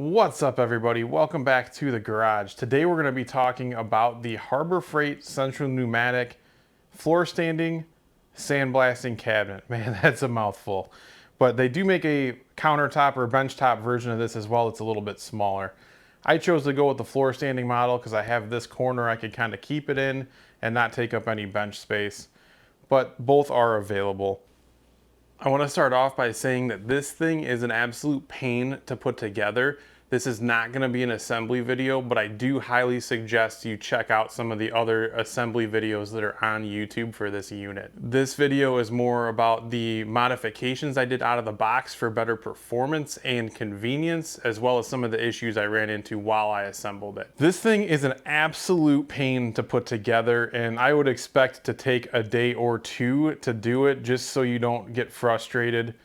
What's up, everybody? Welcome back to the garage. Today we're going to be talking about the Harbor Freight Central Pneumatic Floor Standing Sandblasting Cabinet. Man, that's a mouthful. But they do make a countertop or benchtop version of this as well. It's a little bit smaller. I chose to go with the floor standing model because I have this corner I could kind of keep it in and not take up any bench space. But both are available. I want to start off by saying that this thing is an absolute pain to put together. This is not going to be an assembly video, but I do highly suggest you check out some of the other assembly videos that are on YouTube for this unit. This video is more about the modifications I did out of the box for better performance and convenience, as well as some of the issues I ran into while I assembled it. This thing is an absolute pain to put together, and I would expect to take a day or two to do it just so you don't get frustrated.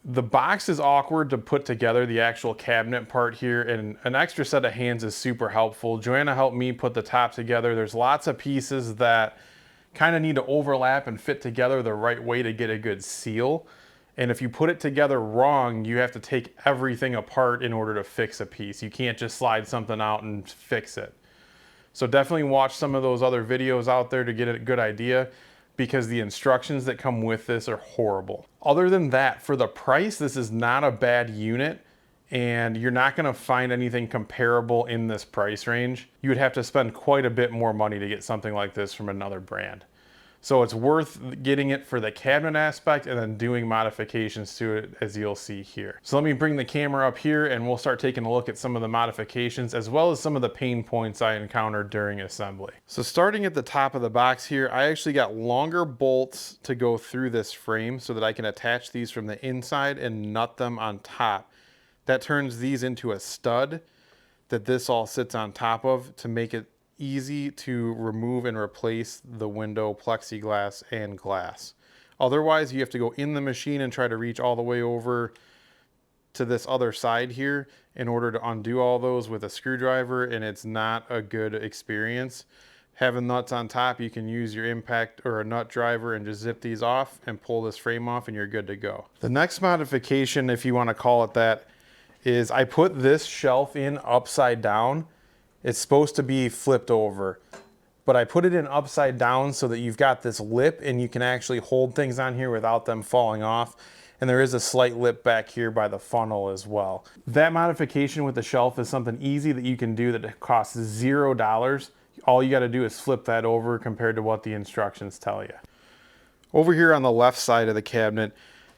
The box is awkward to put together, the actual cabinet part here, and an extra set of hands is super helpful. Joanna helped me put the top together. There's lots of pieces that kind of need to overlap and fit together the right way to get a good seal. And if you put it together wrong, you have to take everything apart in order to fix a piece. You can't just slide something out and fix it. So definitely watch some of those other videos out there to get a good idea, because the instructions that come with this are horrible. Other than that, for the price, this is not a bad unit, and you're not gonna find anything comparable in this price range. You would have to spend quite a bit more money to get something like this from another brand. So it's worth getting it for the cabinet aspect and then doing modifications to it, as you'll see here. So let me bring the camera up here and we'll start taking a look at some of the modifications as well as some of the pain points I encountered during assembly. So starting at the top of the box here, I actually got longer bolts to go through this frame so that I can attach these from the inside and nut them on top. That turns these into a stud that this all sits on top of to make it easy to remove and replace the window, plexiglass, and glass. Otherwise, you have to go in the machine and try to reach all the way over to this other side here in order to undo all those with a screwdriver, and it's not a good experience. Having nuts on top, you can use your impact or a nut driver and just zip these off and pull this frame off and you're good to go. The next modification, if you want to call it that, is I put this shelf in upside down. It's supposed to be flipped over, but I put it in upside down so that you've got this lip and you can actually hold things on here without them falling off. And there is a slight lip back here by the funnel as well. That modification with the shelf is something easy that you can do that costs $0. All you got to do is flip that over compared to what the instructions tell you. Over here on the left side of the cabinet,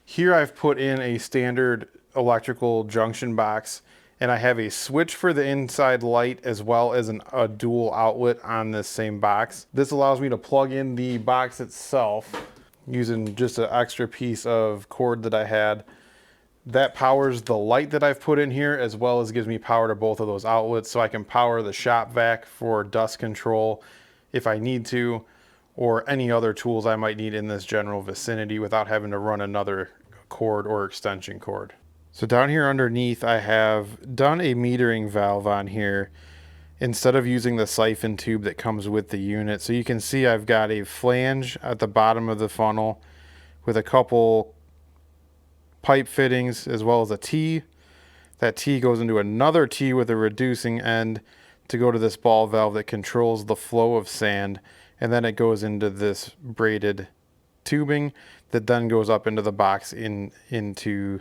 here I've put in a standard electrical junction box, and I have a switch for the inside light as well as a dual outlet on this same box. This allows me to plug in the box itself using just an extra piece of cord that I had. That powers the light that I've put in here, as well as gives me power to both of those outlets, so I can power the shop vac for dust control if I need to, or any other tools I might need in this general vicinity without having to run another cord or extension cord. So down here underneath, I have done a metering valve on here instead of using the siphon tube that comes with the unit. So you can see I've got a flange at the bottom of the funnel with a couple pipe fittings as well as a T. That T goes into another T with a reducing end to go to this ball valve that controls the flow of sand, and then it goes into this braided tubing that then goes up into the box into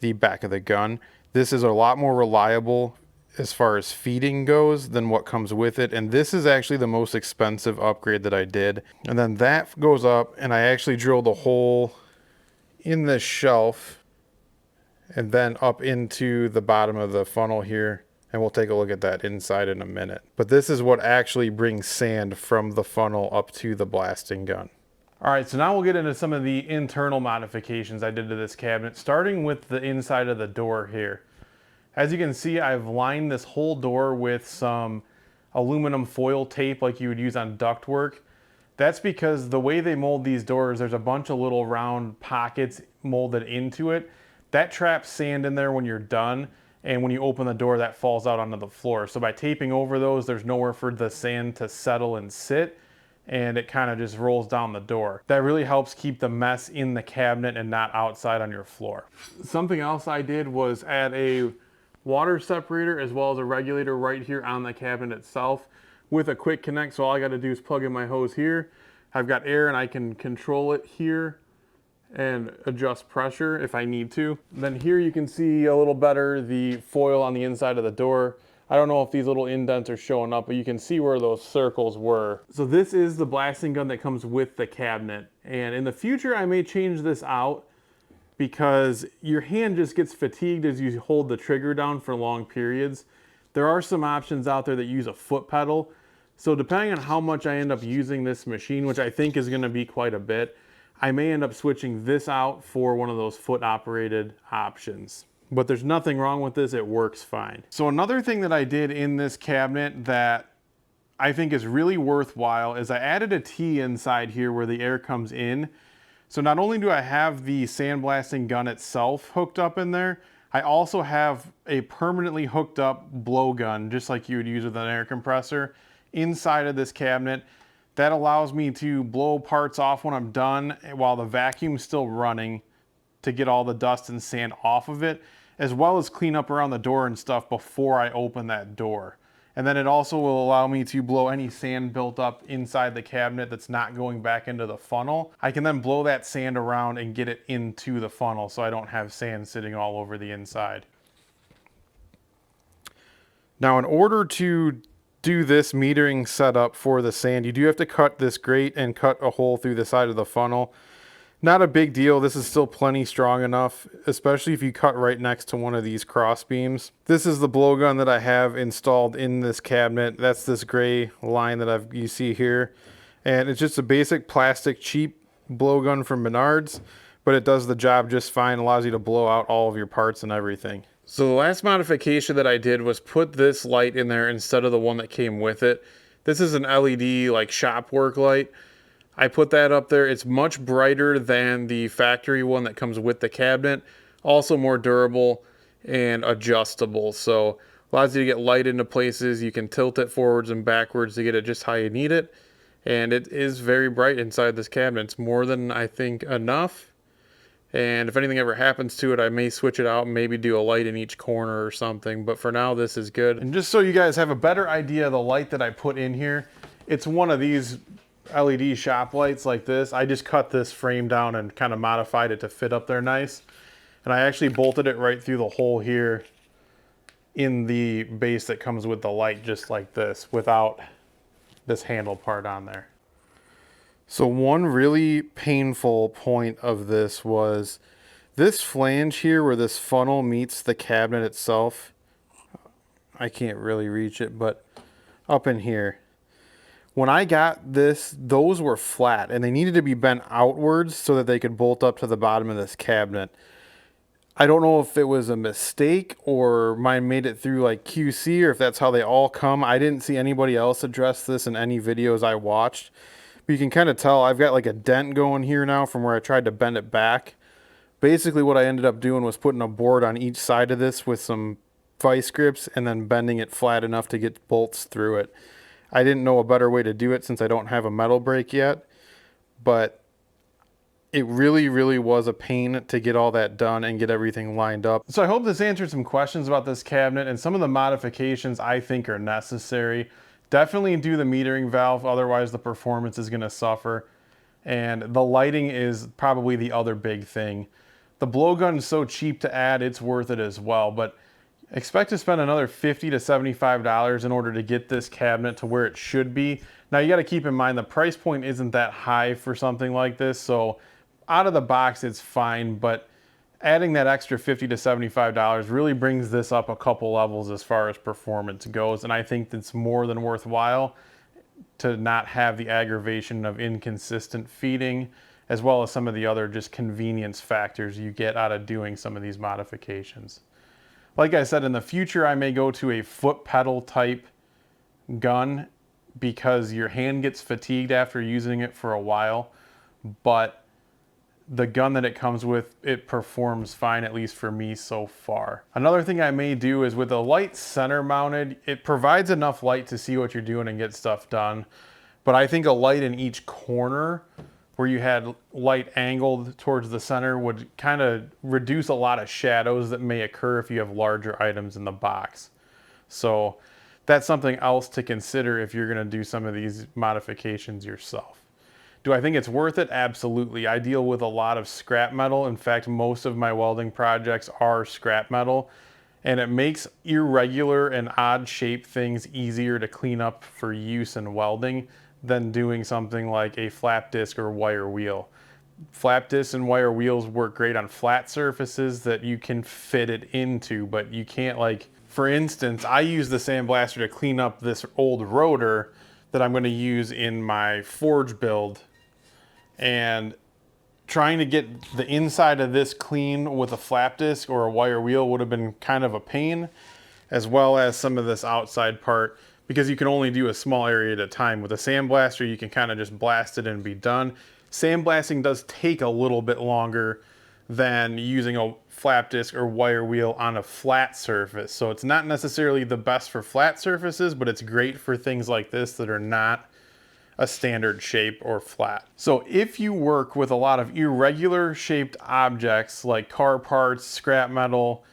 the back of the gun. This is a lot more reliable as far as feeding goes than what comes with it, and this is actually the most expensive upgrade that I did. And then that goes up, and I actually drilled a hole in this shelf and then up into the bottom of the funnel here, and we'll take a look at that inside in a minute. But this is what actually brings sand from the funnel up to the blasting gun. All right, so now we'll get into some of the internal modifications I did to this cabinet, starting with the inside of the door here. As you can see, I've lined this whole door with some aluminum foil tape like you would use on ductwork. That's because the way they mold these doors, there's a bunch of little round pockets molded into it. That traps sand in there when you're done, and when you open the door, that falls out onto the floor. So by taping over those, there's nowhere for the sand to settle and sit. and it kind of just rolls down the door. That really helps keep the mess in the cabinet and not outside on your floor. Something else I did was add a water separator as well as a regulator right here on the cabinet itself with a quick connect. So all I got to do is plug in my hose here. I've got air and I can control it here and adjust pressure if I need to. Then here you can see a little better the foil on the inside of the door. I don't know if these little indents are showing up, but you can see where those circles were. So this is the blasting gun that comes with the cabinet. And in the future, I may change this out because your hand just gets fatigued as you hold the trigger down for long periods. There are some options out there that use a foot pedal. So depending on how much I end up using this machine, which I think is gonna be quite a bit, I may end up switching this out for one of those foot operated options. But there's nothing wrong with this, it works fine. So another thing that I did in this cabinet that I think is really worthwhile is I added a T inside here where the air comes in. So not only do I have the sandblasting gun itself hooked up in there, I also have a permanently hooked up blowgun, just like you would use with an air compressor, inside of this cabinet. That allows me to blow parts off when I'm done while the vacuum's still running to get all the dust and sand off of it, as well as clean up around the door and stuff before I open that door. And then it also will allow me to blow any sand built up inside the cabinet that's not going back into the funnel. I can then blow that sand around and get it into the funnel so I don't have sand sitting all over the inside. Now, in order to do this metering setup for the sand, you do have to cut this grate and cut a hole through the side of the funnel. Not a big deal. This is still plenty strong enough, especially if you cut right next to one of these cross beams. This is the blowgun that I have installed in this cabinet. That's this gray line that you see here. And it's just a basic plastic cheap blowgun from Menards, but it does the job just fine. Allows you to blow out all of your parts and everything. So the last modification that I did was put this light in there instead of the one that came with it. This is an LED like shop work light. I put that up there. It's much brighter than the factory one that comes with the cabinet. Also more durable and adjustable. So allows you to get light into places. You can tilt it forwards and backwards to get it just how you need it. And it is very bright inside this cabinet. It's more than I think enough. And if anything ever happens to it, I may switch it out and maybe do a light in each corner or something. But for now, this is good. And just so you guys have a better idea of the light that I put in here, it's one of these LED shop lights like this. I just cut this frame down and kind of modified it to fit up there nice. And I actually bolted it right through the hole here in the base that comes with the light, just like this, without this handle part on there. So one really painful point of this was this flange here where this funnel meets the cabinet itself. I can't really reach it, but up in here. When I got this, those were flat and they needed to be bent outwards so that they could bolt up to the bottom of this cabinet. I don't know if it was a mistake or mine made it through like QC or if that's how they all come. I didn't see anybody else address this in any videos I watched. But you can kind of tell I've got like a dent going here now from where I tried to bend it back. Basically what I ended up doing was putting a board on each side of this with some vice grips and then bending it flat enough to get bolts through it. I didn't know a better way to do it since I don't have a metal brake yet, but it really, really was a pain to get all that done and get everything lined up. So I hope this answered some questions about this cabinet and some of the modifications I think are necessary. Definitely do the metering valve, otherwise the performance is gonna suffer. And the lighting is probably the other big thing. The blowgun is so cheap to add, it's worth it as well, but expect to spend another $50 to $75 in order to get this cabinet to where it should be. Now you gotta keep in mind the price point isn't that high for something like this, so out of the box it's fine, but adding that extra $50 to $75 really brings this up a couple levels as far as performance goes, and I think it's more than worthwhile to not have the aggravation of inconsistent feeding, as well as some of the other just convenience factors you get out of doing some of these modifications. Like I said, in the future, I may go to a foot pedal type gun because your hand gets fatigued after using it for a while, but the gun that it comes with, it performs fine, at least for me so far. Another thing I may do is with the light center mounted, it provides enough light to see what you're doing and get stuff done. But I think a light in each corner where you had light angled towards the center would kind of reduce a lot of shadows that may occur if you have larger items in the box. So that's something else to consider if you're gonna do some of these modifications yourself. Do I think it's worth it? Absolutely. I deal with a lot of scrap metal. In fact, most of my welding projects are scrap metal, and it makes irregular and odd shaped things easier to clean up for use in welding than doing something like a flap disc or wire wheel. Flap discs and wire wheels work great on flat surfaces that you can fit it into, but you can't, like, for instance, I use the Sandblaster to clean up this old rotor that I'm going to use in my forge build, and trying to get the inside of this clean with a flap disc or a wire wheel would have been kind of a pain, as well as some of this outside part, because you can only do a small area at a time. With a Sandblaster, you can kind of just blast it and be done. Sandblasting does take a little bit longer than using a flap disc or wire wheel on a flat surface. So it's not necessarily the best for flat surfaces, but it's great for things like this that are not a standard shape or flat. So if you work with a lot of irregular shaped objects like car parts, scrap metal,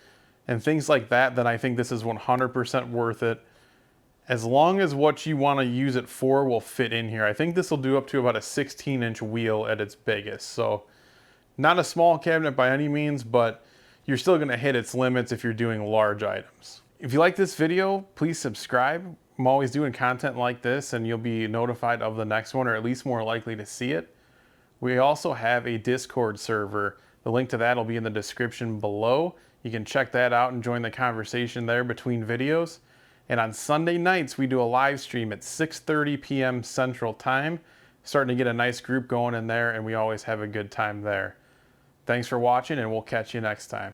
and things like that, then I think this is 100% worth it. As long as what you want to use it for will fit in here. I think this will do up to about a 16-inch wheel at its biggest. So not a small cabinet by any means, but you're still going to hit its limits if you're doing large items. If you like this video, please subscribe. I'm always doing content like this, and you'll be notified of the next one, or at least more likely to see it. We also have a Discord server. The link to that will be in the description below. You can check that out and join the conversation there between videos. And on Sunday nights, we do a live stream at 6:30 p.m. Central Time. Starting to get a nice group going in there, and we always have a good time there. Thanks for watching, and we'll catch you next time.